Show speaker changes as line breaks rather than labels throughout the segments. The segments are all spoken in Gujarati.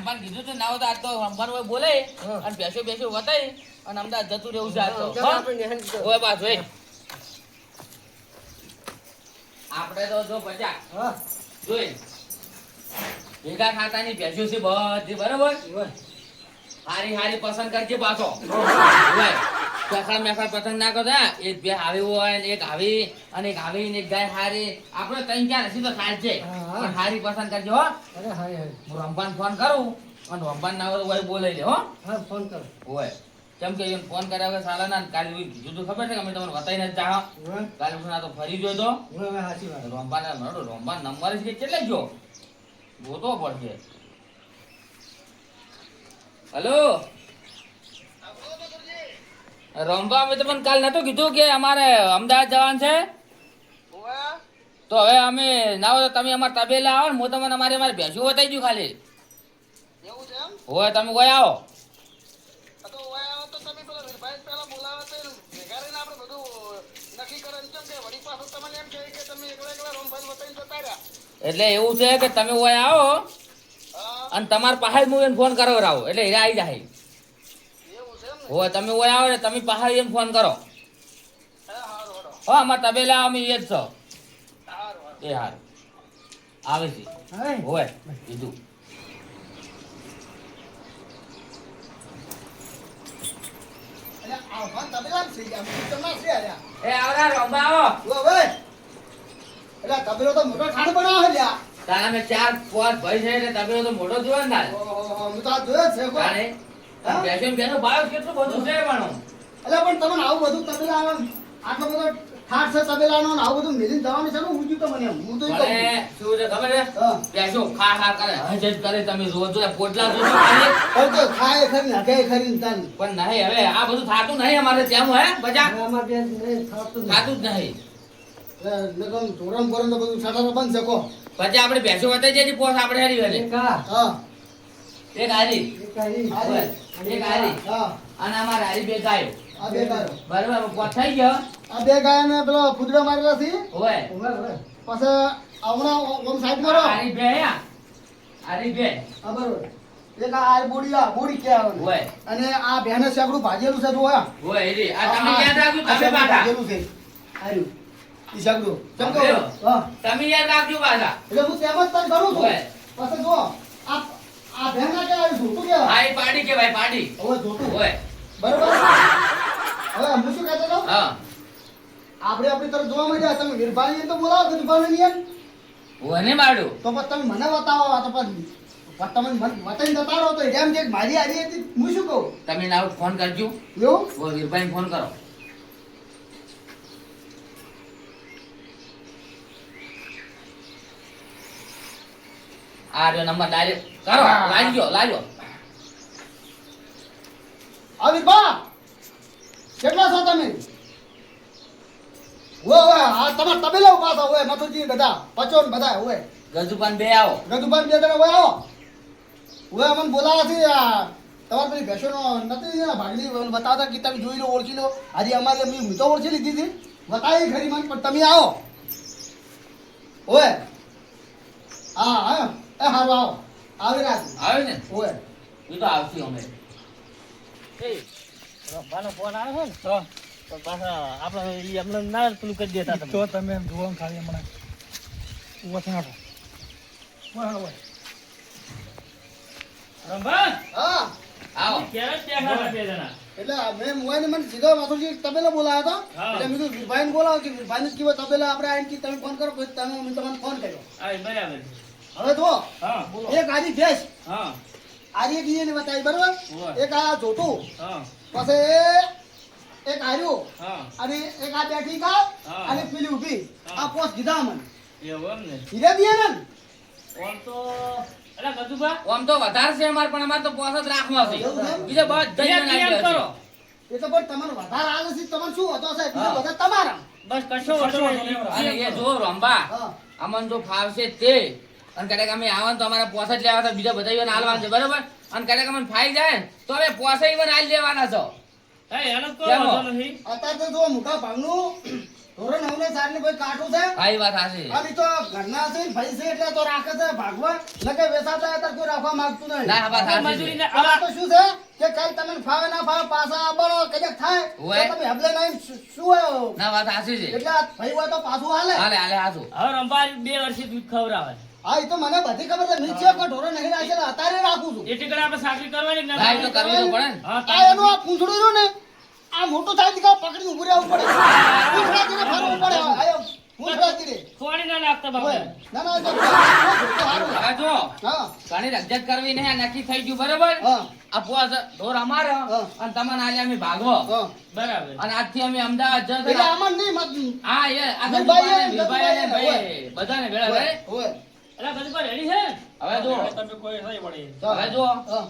રમવાન કીધું તો ના હોય તો આજ તો રમવાનું હોય બોલે અને બેસો બેસો વતાય અને અમદાવાદ જતું રહેવું છે આજ તો ઓય બસ ઓય આપણે તો જો બચા જોઈ ભેગા ખાતાની બેસ્યો છે બધી બરાબર હારી હારી પસંદ કરજે પાછો મેખા પસંદ ના કરતો એક બે આવી હોય ને એક આવી અને એક આવી ને એક ગાય હારી આપણે ત્રણ ચાર હસી તો ખાય છે પણ હારી પસંદ કરજો હો હું રંભાન ફોન કરું અને રંભાન ના હોય બોલાઈ દે હો
ફોન કરો
હોય કેમ કે એને ફોન કર્યા વગર સાલા ના કાલે કીધું તો ખબર છે કે અમે તમને બતાવીને જ ચાહો કાલે ઉઠીને તો ફરી જોયો તો રંભાન રંભાન નંબર જ કેટલે જો ગોતો પડશે હેલો રંભા અમે તમને કાલ નતું કીધું કે અમારે અમદાવાદ જવાનું છે તો હવે અમે ના હોય તો તમે અમારા તબેલા આવો ને હું તમને અમારે ભેંસું બતાવી દઉં ખાલી હોય તમે કોઈ આવો એટલે એવું છે કે તમે ઓય આવો અને તમારા પાસે હું એને ફોન કરો રાવો એટલે હીરા આવી જાય હોય તમે ઓય આવો ને તમે પાસે એને ફોન કરો હો અમારા તબેલા અમે એ જ છો એ હાર આવે છે હોય કીધું એ આવરા રંભા આવો
એટલે તબેલો તો મોટો ઠાણ બનાવે લ્યા
તારા મે ચાર પાંચ ભાઈ છે એટલે તબેલો તો મોટો જોવા ના
હું તો આ જોયો છે
તારે બેસન બેનો બાયો કેટલું બધું છે પણ
એટલે પણ તમને આવું બધું તબેલા આટલો બધો ઠાઠ છે તબેલાનો ને આવું બધું મેલીને જવાનું છે ને હું તો મને હું તો
શું છે ખબર છે બેસો ખા ખા કરે હજજ કરે તમે રોજ પોટલા જોજો ખાલી
તો ખાય ખરી હકે ખરી તાન
પણ નહીં હવે આ બધું થાતું નહીં અમારે ત્યાં હે બજા
અમાર બે
થાતું જ નહીં
નગમ ધોરણ બોરણ તો બધું સાડા બંધ શકો
પછી આપણે બેસો વતાઈ જઈએ પોસ આપણે હારી વેલે
હા
એક હારી
એક
હારી
હા
અને અમારે હારી બે ગાયો
આ બે ગાયો
બરાબર પોસ થઈ ગયો
આ બે ગાયો ને પેલો ફુદરા મારેલા છે
ઓય
પછી આવણા ઓમ સાઈડ મારો
હારી બે હારી બે
હા બરોબર એક આ બોડી કે આવે
ઓય
અને આ બેને સેકડું ભાજેલું છે જોયા
ઓય એરી આ તમે યાદ રાખજો તમે પાછા
ભાજેલું છે આર્યું ઈ સેકડું કેમ કહો હા
તમે યાદ રાખજો પાછા
એટલે હું તેમ જ તને કરું છું પછી જો આ બેના કે આવી જોતું કે
હા એ પાડી કે ભાઈ પાડી
હવે જોતું
ઓય
બરોબર હવે હું શું કહેતો હતો
હા
આપણે આપણી તરફ જોવા મળ્યા તમે વીરભાઈ તો બોલાવો કે દુકાને નહીં
ઓને માડું
તો પછી તમે મને બતાવો આ તો પછી તમે વતન જતા રહો તો એમ કે મારી હારી હતી હું શું કહું
તમે ના ફોન કરજો
એવું
ઓ વીરભાઈ ફોન કરો આ જો નંબર ડાયરેક્ટ કરો લાજો
આવી બા કેટલા છો તમે આ તમાર તબેલા ઉભા છો ઓય મથુજી બધા પચોન બધા ઓય
ગજુપાન બે આવો
ગદુબાન બે જણા ઓય આવો ઓય અમને બોલાવા છે આ તમાર પેલી ભેંસોનો નથી ભાગલી બતાવતા કે તમે જોઈ લો ઓળખી લો આજે અમારે મેં તો ઓળખી લીધી હતી બતાવી ખરી મને પણ તમે આવો ઓય હા હા એ હારું આવો આવી રાખ
આવે ને
ઓય
એ તો આવતી અમે
એ રંભાનો ફોન આવ્યો છે ને તો પાછા આપણે ઈ અમને ના પેલું કરી દેતા તમે
તો તમે એમ જોવા ખાલી હમણાં વથાડો બરાબર
રંભા
હા
આવો
ક્યારે ત્યાં બે જણા
એટલે મેં મોઈને મને સીધો માથુજી તબેલા બોલાવ્યો હતો
હા.
એટલે મેં કીધું વીરભાઈને બોલાવો કે વીરભાઈને કીધું તબેલા આપણે આવીને કીધું તમે ફોન કરો પછી તમે મેં તમને ફોન કર્યો
આ બરાબર છે.
હવે જુઓ
હા
એક આજી ભેંસ
હા
આરી એક ઈને બતાવી બરોબર
હોવે.
એક આ જોતું
હા
પછી એક આર્યું
હા
અને એક આ બેઠી ગાવ
હા.
અને પેલી ઊભી
હા.
આ પોસ કીધા મને
એવું એમ ને
હીરે દીએ ને
ફોન તો અલા ગજુભા
આમ તો વધારે છે અમાર પણ અમાર તો પોસ જ રાખવા છે
એવું છે?
બીજા બધા
એમ કરો
એ તો પણ તમારે વધારે આવે છે તમારે શું હતો સાહેબ બીજા
હા.
બધા તમારા
બસ કશો વાંધો નહીં.
અને એ જો રંભા
હા
અમન જો ફાવશે તે અને કદાચ અમે આવો ને તો અમારા પોસ જ લેવા બીજા બધા ઈવન હાલવાના છે બરાબર અને કદાચ અમને ફાઈ જાય ને તો અમે પોસે ઈવન હાલ દેવાના છો
એ એનો કોઈ
કેમ?
વાંધો નહીં.
અત્યારે તો જો મુકા ભાગનું ધોરણ નવને સારની ભાઈ કાઠું છે
હા, એ વાત સાચી.
આમ ઈ તો ઘરના છે ને ભાઈ છે એટલે તો રાખે છે ભાગવા નકે વેચાતા હતા કોઈ રાખવા માંગતું નહીં
ના, આ વાત સાચી છે.
મજૂરીને
હવે આ તો શું છે કે કઈ તમને ફાવે ના ફાવે પાછા આવવાનો કદાચ થાય
હોય.
તો તમે હબલે નહીં શું હોય
ના, વાત સાચી છે.
એટલે આ ભાઈ હોય તો પાછું હાલે
હાલે, હાલે, હાચું.
હવે રંભા 2 વર્ષથી દૂધ ખવડાવે
હા એ તો મને બધી ખબર છે નીચે કોઈ ઢોરો નહીં રાખેલા અત્યારે રાખું છું
એટલી કડે આપણે સાકરી કરવાની કે ના
હા, એ તો કરવી તો પડે ને.
હા,
આ એનું આ પૂંછડું રહ્યું ને આ મોટું થાય દીકા પકડીને ઉભું રહેવું પડે પૂંછડા તીરે ફરવું પડે આયો પૂંછડા તીરે
થોડી ના નાખતા બાપા
હોય. ના ના એ તો સારું.
હવે જો
હા
ઘણી રજત કરવી નહીં, આ નક્કી થઈ ગયું બરોબર.
હા
આ પોસ ઢોર અમારો
હા.
અને તમને આલે અમે ભાગવો
હા
બરાબર
અને આજથી અમે અમદાવાદ જતા
એટલે આમાં નહીં મત
હા એ આ
ગજુભાઈ,
ગજુભાઈ, વિભાઈ અને
ગજુભાઈ,
ભાઈ બધાને ભેળા ભેળે.
હોય
એટલે બધું પર રેડી છે
હવે જો
તમે કોઈ નહીં વળી.
હવે જો
હા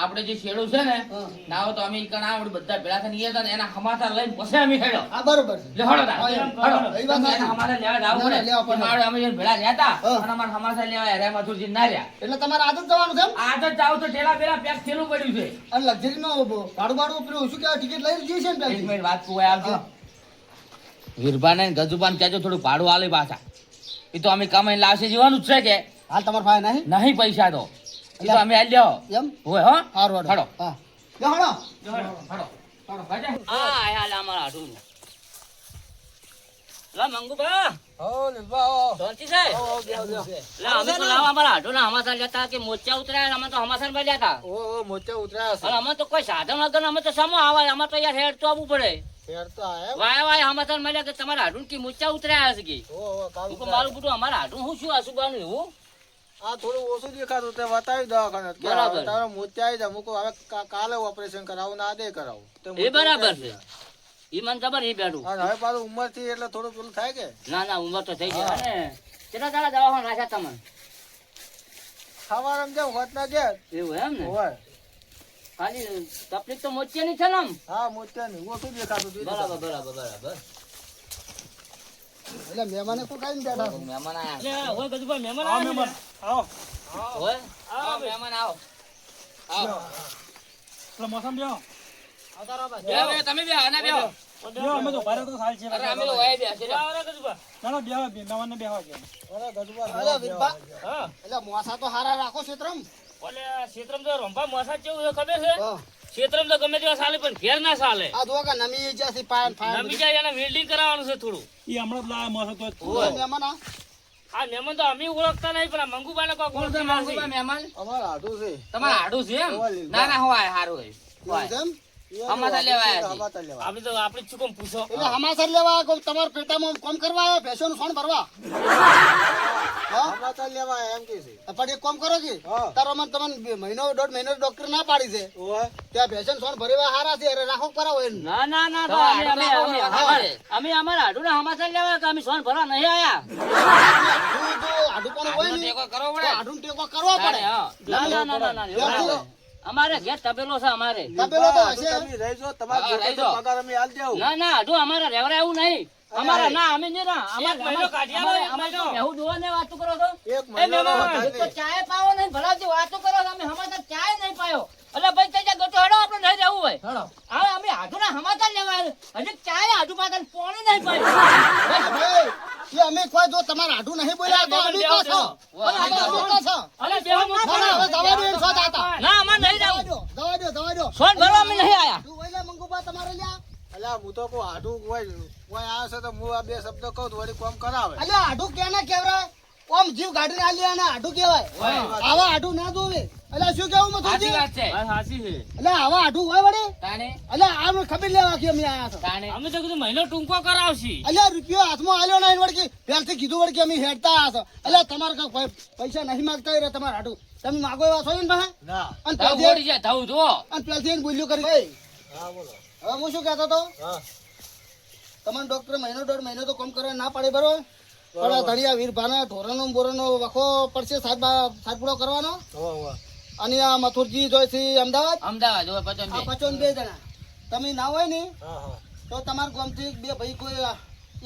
આપણે જે શેડું છે ને
હા.
ના તો અમે ઈકણ આપણે બધા ભેળા થઈને ગયા હતા ને એના સમાચાર લઈને પછી અમે હેડો
આ બરોબર છે
લે હળો તાર.
હા, એમ.
હળો.
એ વાત
તમે
સાચી.
એના સમાચાર લેવા જાવું
ના, ના,
પડે.
લેવા પડે.
કે મારે અમે જઈને ભેળા રહ્યા હતા
હા.
અને અમારા સમાચાર લેવા હેર્યા મથુરજી ના રહ્યા.
એટલે તમારે આદત જવાનું છે એમ?
આ તો જાવ તો ઠેલા પેલા પેક થેલું પડ્યું છે.
અને લક્ઝરી નો ભાડું ભાડું પેલું શું કહેવાય ટિકિટ લઈ લીધી છે ને
એક
પેલી?
મિનિટ વાત કુવાય આવજો.
હા.
વીરભાને ને ગજુભાને કહેજો થોડું ભાડું આલે પાછા. એ તો અમે કમાઈને લાવશે જીવાનું જ છે કે
હાલ તમારા પાસે નહીં
નહીં પૈસા તો એ તો અમે આલી લ્યો
એમ
હોય હો
હારું હારું.
હળો.
હા લે હળો.
હળો. હળો. ભાજા.
હા હાલ અમારા હાડું લા મંગુબા
હો લીલબા હો.
શાંતિ છે
હો, બેહો, બેહો.
લે અમે તો લાવ અમારા હાડુના હમાસર લેતા કે મોચા ઉતર્યા અમે તો હમાસર માં લેતા
ઓ મોટે ઉતર્યા છે.
અને અમે તો કોઈ સાધન વગર અમે તો સમો આવે અમે તો યાર હેડ તો આવવું પડે
ફેર તો આયા.
વાય વાય હમાસર મળ્યા કે તમારા હાડું કે મોચા ઉતર્યા હશે કે
ઓ કાલ
હું કહું, મારું બધું અમારા હાડું હું શું આસુબાનું એવું
આ થોડું ઓછું દેખાતું તે બતાવી દવાખાને કે
બરાબર.
હવે તારો મોતિયા આવી જાય મૂકો હવે કાલે ઓપરેશન કરાવું ના દે કરાવું તે
એ
મોતિયા
બરાબર
આવી
છે
જાય.
એ મને ખબર એ બેઠું
અને હવે પાછું ઉંમર થી એટલે થોડું પેલું થાય કે
ના ના ઉંમર તો થઈ જાય અને કેટલા દાડા દવાખાના રાખ્યા તમને
ખાવાનું જેમ હોત ના કે
એવું એમ ને
હોય
ખાલી તકલીફ તો મોચિયાની છે ને આમ
હા મોતિયા નહીં ઓછું દેખાતું હતું.
બરાબર બરાબર બરાબર
એટલે મહેમાને કોઈ કાંઈ નહીં બેઠા છે.
મહેમાન આયા.
એટલે હોય ગજુભાઈ મહેમાન
આવો
આવ્યા
મહેમાન, આવો.
હોય
આવો મહેમાન આવો. આવો.
પેલા મોસમ બેહો.
બેહો, બેહો, તમે બેહો, ના બેહો.
બેહો, અમે તો ભારે તો સાલ છે.
અરે અમે તો વયા બેસીએ લ્યો.
ના, ના, બેહો, મહેમાનને બેહવા દો. અરે ગજુબા,
અરે
બેહો,
વીરબા,
બેહો.
હા
એટલે મોસા તો હારા રાખો ક્ષેત્રમ.
ઓલે ક્ષેત્રમ તો રંભા મોસા જેવું છે ખબર છે
હા.
ક્ષેત્રમ તો ગમે તેવા ચાલે પણ ઘેર ના ચાલે
આ જો કે નમી જશે પાયન ફાયન
નમી જાય એને વેલ્ડિંગ કરાવવાનું છે થોડું
ઈ હમણાં જ લાયા મોસો તો જ.
બધું. મહેમાન આ
આ મહેમાન તો અમે ઓળખતા નહીં પણ આ મંગુબાને કોઈ
કોણ છે મંગુબા મહેમાન?
અમારે આઢું છે.
તમારે હાડું છે એમ?
હોવા લીધા.
ના, ના, હોય, હારું હોય. હોય.
એમ?
ઈ
હમાસા લેવા આયા છે.
હમાસા લેવા.
આપણે તો આપણે શું કેમ પૂછો
એટલે હમાસર લેવા કોઈ તમારા પેટામાં કોમ કરવા આવ્યો ભેંસોનું સોણ ભરવા હા
હમાસા લેવા આયા એમ કે છે.
પણ એક કોમ કરો કે
હા.
તારો મને તમને મહિનો દોઢ મહિનો ડોક્ટર ના પાડી છે
ઓય.
ત્યાં ભેંસોનું સોણ ભરેવા હારા છે અરે રાખો કરાવો એને
ના ના ના તો
તમારે
અમે
હાડું ના હોય.
અમે અમારા હાડુના હમાસા લેવા કે અમે સોન ભરવા નહીં આયા
આડું પણ હોય
હાડુંનો
ને
ટેકો કરવો
તો
પડે.
આડું ટેકો કરવો પડે
હા.
ના ના ના ના ના એવું ના હોય. અમારે ઘેર તબેલો છે અમારે
તપેલો તો
આઢું
હશે
તમે રહેજો, તમારે
હા,
જોતો
રહેજો.
તો પગાર અમે આલ દેવું.
ના ના હાડું અમારે રહેવરા એવું નહીં અમારા ના અમે નહીં ના અમારે બેહું જોવા ને વાતો કરો છો
એક
એ
મહિનો
મહેમાન, તો ચાય પાવો નહીં ભલાથી વાતો કરો છો. અમે હમાસા ચાય નહીં પાયો એટલે ભાઈ તે જ્યાં ગોતો હેડો આપણે નહીં રહેવું હોય
હેડો.
હવે અમે હાડુના હમાસા લેવા આવ્યા. હજી ચાય હાડુ પાતા પાણી નહીં પાયું
ભાઈ, એ અમે કોઈ જો તમારે આડું નહીં બોલ્યા તો અમે કહો છો
અરે,
અમે કહો છો.
અરે બેહો મત
ના, ના, હવે જવા દો એને શોધ આતા.
ના અમારે નહીં
જવા
જવું
દો, જવા દો, જવા દો.
સોન ભરવા અમે નહીં આયા
તું ઓલા મંગુબા તમારે લ્યા.
અલ્યા હું તો કોઈ આઢું કોઈ આવે છે તો હું આ બે શબ્દ કહું તો વળી કોમ કરાવે.
અલ્યા આડું કેને કહેવાય? ઓમ જીવ ગાડીને આલી આને આડું કહેવાય. આવા આડું ના જોવે. અલ્યા શું કેવું
સાચી
મથુરજી?
વાત છે.
વાત સાચી છે
અલ્યા આવા આડું હોય વળી?
તાણે,
અલ્યા આમ ખબર લેવા કે અમે આયા છો.
તાણે.
અમે તો કીધું મહિનો ટૂંકો કરાવશી
અલ્યા રૂપિયો હાથમાં આલ્યો નહીં વળકી પહેલથી કીધું વળકી અમે હેડતા આયા છો. અલ્યા તમારે કાંઈ પૈસા નહીં માંગતા હોય તમારે આડું તમે માગો એવા છો ને ભાઈ
ના.
અને
ધવ
પહેલથી
ગોળી છે, ધવ જુઓ.
અને પહેલથી એને બોલ્યું કરી
હા બોલો.
હવે હું શું કહેતો હતો
હા.
તમને ડોક્ટર મહિનો દોઢ મહિનો તો કામ કરવા ના પાડે બરોબર પણ ધડિયા વીરભાને ઢોરાનો બોરાનો વખો પડશે સાહેબ કરવાનો
હોવે, હોવે.
અને આ મથુરજી જોઈ છે અમદાવાદ
અમદાવાદ હોય પચન
આ
બે.
52 જણા તમે ના હોય ને
હા, હા.
તો તમારા ગામથી બે ભાઈ કોઈ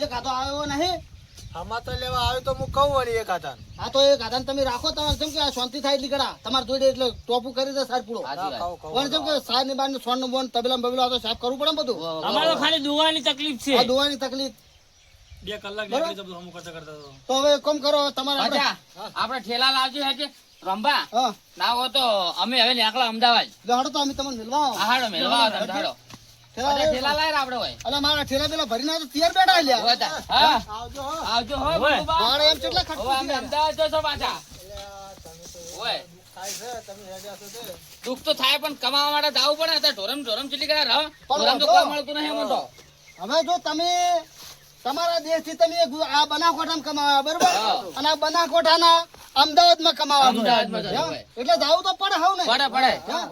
એક હાથો આવ્યો નહીં
હમાસા લેવા આવે તો હું કહું વળી એક હાથાને.
આ તો એક હાથાને તમે રાખો તમારે જેમ કે આ શાંતિ થાય એટલી કડા તમારે જોડે એટલે ટોપું કરી દે સાહેબ પૂરો
સાચી વાત.
કહું, કહું.
પણ જેમ કે સાહેબ ની બાર સોન નું બોન તબેલા બબેલા તો સાહેબ કરવું પડે ને બધું
ઓ, ઓ,
અમારે તો
ઓ.
ખાલી દુવાની તકલીફ છે
આ દોવાની તકલીફ
2 કલાક
બરાબર.
નીકળી જતો અમુક કરતા કરતા તો.
તો હવે કોમ કરો તમારે આપણે
અચ્છા આપણે ઠેલા લાવજો હે કે રંબા
હા
ના હો તો અમે હવે નીકળા અમદાવાદ
એટલે હડો તો અમે તમને મિલવા આવો.
હાડો મેલવા આવો તમે હાડો
ઠેલા
અને ઠેલા લાય આપણે હોય
અલે મારા ઠેલા પેલા ભરીને તો તૈયાર બેઠા લ્યા
હોય તા. હા
આવજો હો
આવજો હો
હોય.
બાબા.
મારે એમ કેટલા
હવે
ખર્ચ
અમે અમદાવાદ જશો પાછા હોય
થાય છે તમે હેડ્યા છો તે
દુઃખ તો થાય પણ કમાવા માટે જાવું પડે ને ઢોરમ ઢોરમ ચીલી કર્યા રહો
પણ
ઢોરમ તો
વાંધો.
કોઈ મળતું નહીં મને તો
હવે જો તમે તમારા દેશથી તમે આ બનાસકાંઠામાં કમાવા બરોબર
હા.
અને આ બનાસકાંઠાના અમદાવાદમાં કમાવા
અમદાવાદમાં જવું હોય.
એટલે જાવું તો પડે હાવ ને
પડે પડે
હા.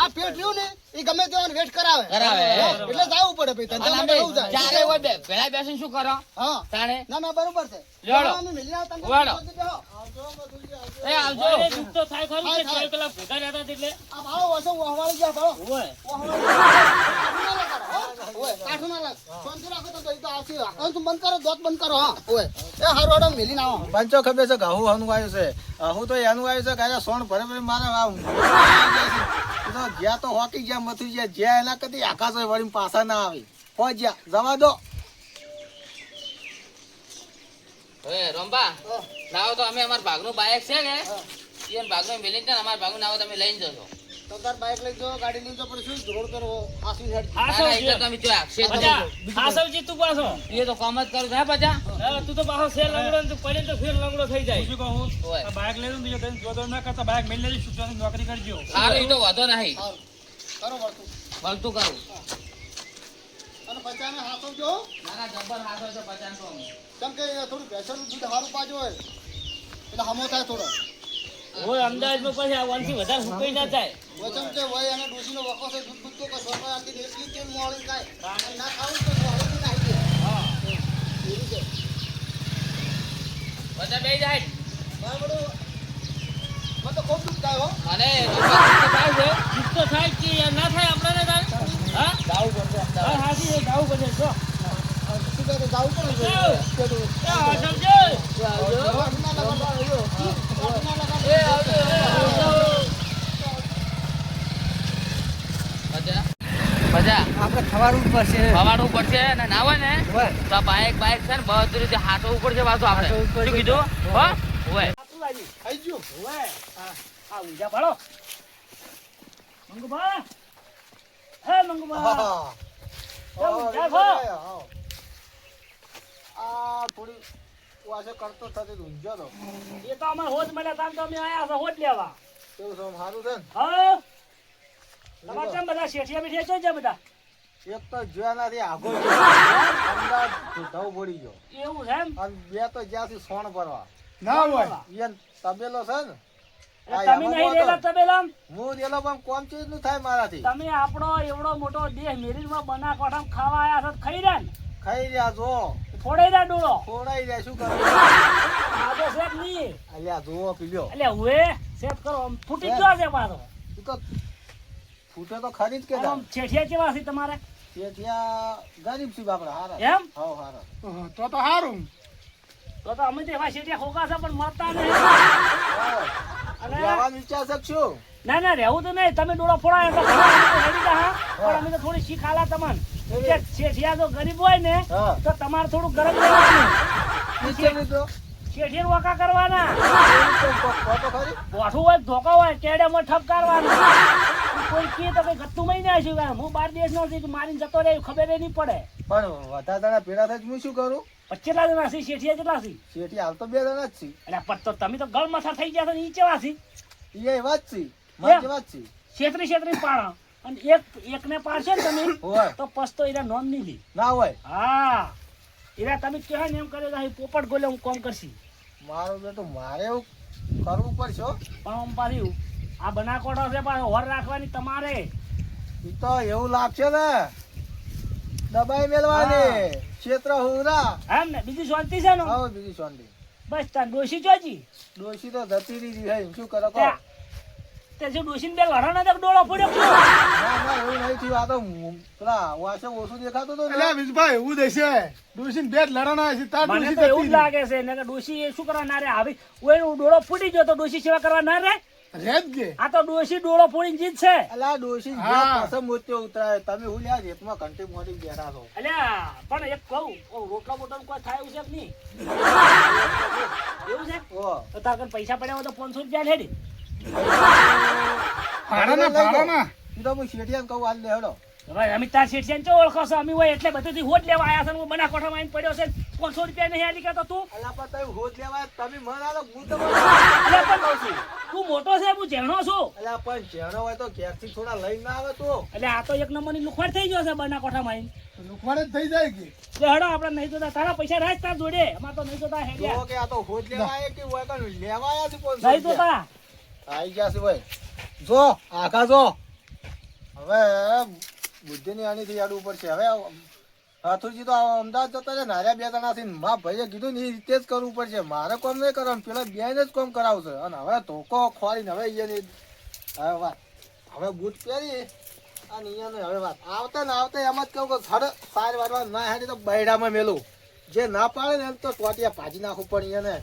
આ પેટ રહ્યું ને એ ગમે તેવાનો વેટ કરાવે
કરાવે.
હા. એટલે જાવું પડે ભાઈ
અને
ધંધા
અમે
માટે એવું જાય
ચારે હોય બે ભેળા બેસીને શું કરો
હા
તાણે
ના ના બરોબર છે
લેવડો.
અમે મિલી આવો તમે
લેવડો.
બેહો.
એ આવજો
હોય, દુઃખ તો થાય ખરું કે
થાય,
4 કલાક ભેગા રહેતા હતા એટલે
આ ભાવ હશે વહવાળી ગયા ભાવ
હોય
કાઠું ના લાગ શાંતિ રાખો તો તો આવશે આ તું બંધ કરો દોત બંધ કરો હા ઓય એ હારો હાડો મિલી આવો
પંચો ખબર છે ઘઉં હનું આવ્યું છે હું તો એનું આવ્યું છે કે સોણ ભરે ભરે મારે જ્યાં તો હોકી ગયા મથું ગયા જ્યાં એના કદી આકાશ હોય વળી પાછા ના આવી પહોંચ્યા જવા દો
હવે રંબા લાવો તો અમે અમાર ભાગનું બાઇક છે કે એ ભાગનું મેલીને છે ને અમાર ભાગનું નાવો તમે લઈને જશો
તો તાર બાઈક લઈ જાઓ ગાડી લઈ જાઓ પણ શું રોડ કરો આસી હેડ
ના, ના, એ તો તમે જો આક્ષેપ
બચા
કરો.
હાસવજી તું પાછો
એ તો કોમ જ કરું છે બચા
હા, તું તો પાછો શેર લંગડો ને તું પડે તો ફેર લંગડો થઈ જાય
શું કહું
હોય.
આ બાઇક લઈ લો ને તો જોતો ના કરતા બાઇક મેલ લેજો શિક્ષણની નોકરી કરજો
સારું એ તો વાંધો નહીં
હારું. કરો વળતું
વળતું કરું
અને પચાને હાથો જો
ના ના જબ્બર હાથો છે પચાસ તો અમે.
કેમ કે થોડું ભેંસનું દૂધ હારું પાજો હોય એટલે હમો થાય થોડો
હોય અમદાવાદમાં પછી આ વનથી વધારે સુકાઈ ના જાય
વચન કે વય અને ડોશીનો વખો છે દૂધ બૂધ તો કે સોના આથી એટલી તેલ મોળી કાય અને ના ખાવું તો મોળી નાખી દે હા એવું છે
બધા બે જાય
બરાબર મને તો ખૂબ દુઃખ થાય હો
મને તો થાય છે
દુઃખ તો થાય કે યાર ના થાય આપણને તાર હા
જાવું પડશે અમદાવાદ.
હા હાજી એ જાવું પડે જો
શું કહે તો જાવું પડે છે
એ હાસવજી
કાઠું ના લગાડો. કાઠું ના લગાડો.
એ આવજો. બચા બચા
આપણે ખવાનું પડશે
ખવાડવું પડશે ને ના હોય ને તો આ બાઇક છે ને બધું રીતે હાથવું પડશે પાછું આપણે શું કીધું હો હોય
આઈ ગયું
હોય આ ઊંઝા પાડો મંગુભા હે મંગુભા ઊંઝા છો
આ થોડી વાસે કરતો થતી ઊંઝો તો
એ તો અમાર હોજ મળ્યા તામ તો અમે આયા છો હોજ લેવા
કેવું છે સારું છે
હા તમારે કેમ બધા શેઠિયા બેઠિયા છે બધા
ને એક તો જોયા નથી આગો અમદાવાદ ધવ પડી ગયો
એવું છે એમ
અને બે તો જ્યાંથી સોણ ભરવા
ના હોય
ઈયન તબેલો છે ને
એટલે તમે નહીં રેલા તબેલામ
હું રેલો પણ કોમ ચીજ નું થાય મારાથી
તમે આપણો એવડો મોટો દેહ મેરીનમાં બનાસકાંઠામાં ખાવા આયા છો તો ખાઈ રહ્યા ને
ખાઈ રહ્યા જો
ફોડાઈ રહ્યા ડોળો
ખોડાઈ રહ્યા શું કરો
આજો શેઠ નહીં
અલ્યા જુઓ પીલ્યો
એટલે હુએ સેટ કરો આમ ફૂટી ગયો છે પાછો
તું તો ફૂટે તો ખરી જ કે
આમ છેઠિયા કેવા છે તમારે
ત્યાં ગરીબ છું બાપડા હારા
એમ
હાવ હારા
તો સારું
તો તો અમે તો એવા શેઠિયા ખોકા છે પણ મળતા નહીં અને
લેવાનો વિચાર શકશું
ના ના રહેવું તો નહીં તમે ડોળો ફોડાય તો ઘણા અમે તો રેડી જા, હા. પણ અમે તો થોડી શીખ આલા તમને કે શેઠિયા જો ગરીબ હોય ને
હા.
તો તમારે થોડું ગરમ લેવાનું
નીચે લીધો
શેઠિયા વાકા કરવાના
તો ખરી
બોઠું હોય ધોકા હોય ટેડામાં ઠપકારવાનું કોઈ કે તો કઈ ગત્તું મહિને આવીશું હું 12 દિવસ નો છું મારીને જતો રહે ખબર નહીં પડે
પણ વધારે દાડા ભેળા થાય હું શું કરું
25 જણા છે શેઠિયા કેટલા છે
શેઠી હાલ તો 2 જણા જ છે
એટલે પણ તો તમે તો ગળ મથા થઈ ગયા છો ને ઈ કેવા છે
એ એવા જ છે મારી વાત છે
છેતરી પાણા અને એકને પાડશે ને તમે
હોય
તો પસ્તો એના નોમ નહીં લી
ના હોય
હા એના તમે કહેવાય ને એમ કર્યો તો અહીં પોપટ ગોલે હું કોમ કરશી
મારું બેટું મારે એવું કરવું પડશે હો.
પણ આમ પાછું આ બનાકોડો છે પાછો હોર રાખવાની તમારે
ઈ તો એવું લાગશે ને દબાઈ મેલવાની ક્ષેત્ર હુરા
એમ ને બીજી શાંતિ છે ને
આવો બીજી શાંતિ
બસ તાર ડોશી જોજી
ડોશી તો જતી રહી છે શું કરો કહો
તે જે ડોશીને બે લડાના તો ડોળો ફોડ્યો શું?
ના ના એવું નહીં થયું આ તો પેલા વાસે ઓછું દેખાતું હતું ને
વિજભાઈ એવું દેશે ડોશીને બે જ લડાના છે તાર
મને
ડોશી
તો એવું જ
જતી
લાગે છે ને કે ડોશી એ શું કરવા ના રે આવી ઓય ડોળો ફૂટી ગયો તો ડોશી સેવા કરવા ના રે
રેત કે
આ તો ડોશી ડોળો ફોડીને જીત છે.
અલા ડોશી જે
હા.
પસંદ મોત્યો ઉતરાય તમે હું લ્યા રેતમાં ઘંટી મોટી બેઠા છો
અલ્યા પણ એક કહું રોટલા બોટલ કોઈ થાય એવું છે કે નહીં? એવું છે
ઓ
તો તાર કન પૈસા પડ્યા હોય તો 500 રૂપિયા લેડી.
ભાડાના
ઈ તો હું શેઠિયાને કહું હાલ લે હેડો
હવે અમે તાર શેઠિયાને ચો ઓળખો છો? અમે હોય એટલે બધુંથી હોટ લેવા આયા છે ને હું બનાસકાંઠામાં આવીને પડ્યો છે. 500 રૂપિયા નહીં આલી કહેતો તું?
અલા પણ તમે હોદ લેવા તમે મન આલો હું તો
અલ્યા પણ તું મોટો છે, હું જેણો છું.
અલા પણ જેનો હોય તો ઘેરથી થોડા લઈ ના આવે તો
એટલે આ તો એક નંબરની લુખવાડ થઈ ગયો છે બનાસકાંઠામાં આવીને.
લુકવાડે જ થઈ જાય કે
લે હડો આપણે નહીં જોતા, તારા પૈસા રાખ તાર જોડે, અમાર તો નહીં જોતા
જો
હેડ્યા.
કે આ તો હોદ લેવા આયા કે હોય કે લેવા આયા છે કોણ
નહીં જોતા.
આઈ ગયા છે ભાઈ જો આખા જો હવે બુદ્ધિની આનીથી આડું પડશે હવે હાથુજી તો અમદાવાદ જતા છે નાર્યા બે જણા થી મા ભાઈએ કીધું ને એ રીતે જ કરવું પડશે મારે કોમ નહીં કરવાનું પેલા બેને જ કોમ કરાવશે અને હવે ધોકો ખોરીને હવે અહીંયાની હવે વાત હવે બૂટ પહેરી અને અહીંયાને હવે વાત આવતા ને આવતા એમ જ કહું કે હડ સાર વારવા ના હેડી તો બૈડામાં મેલું જે ના પાડે ને એમ તો ટોટિયા ભાજી નાખવું પડે એને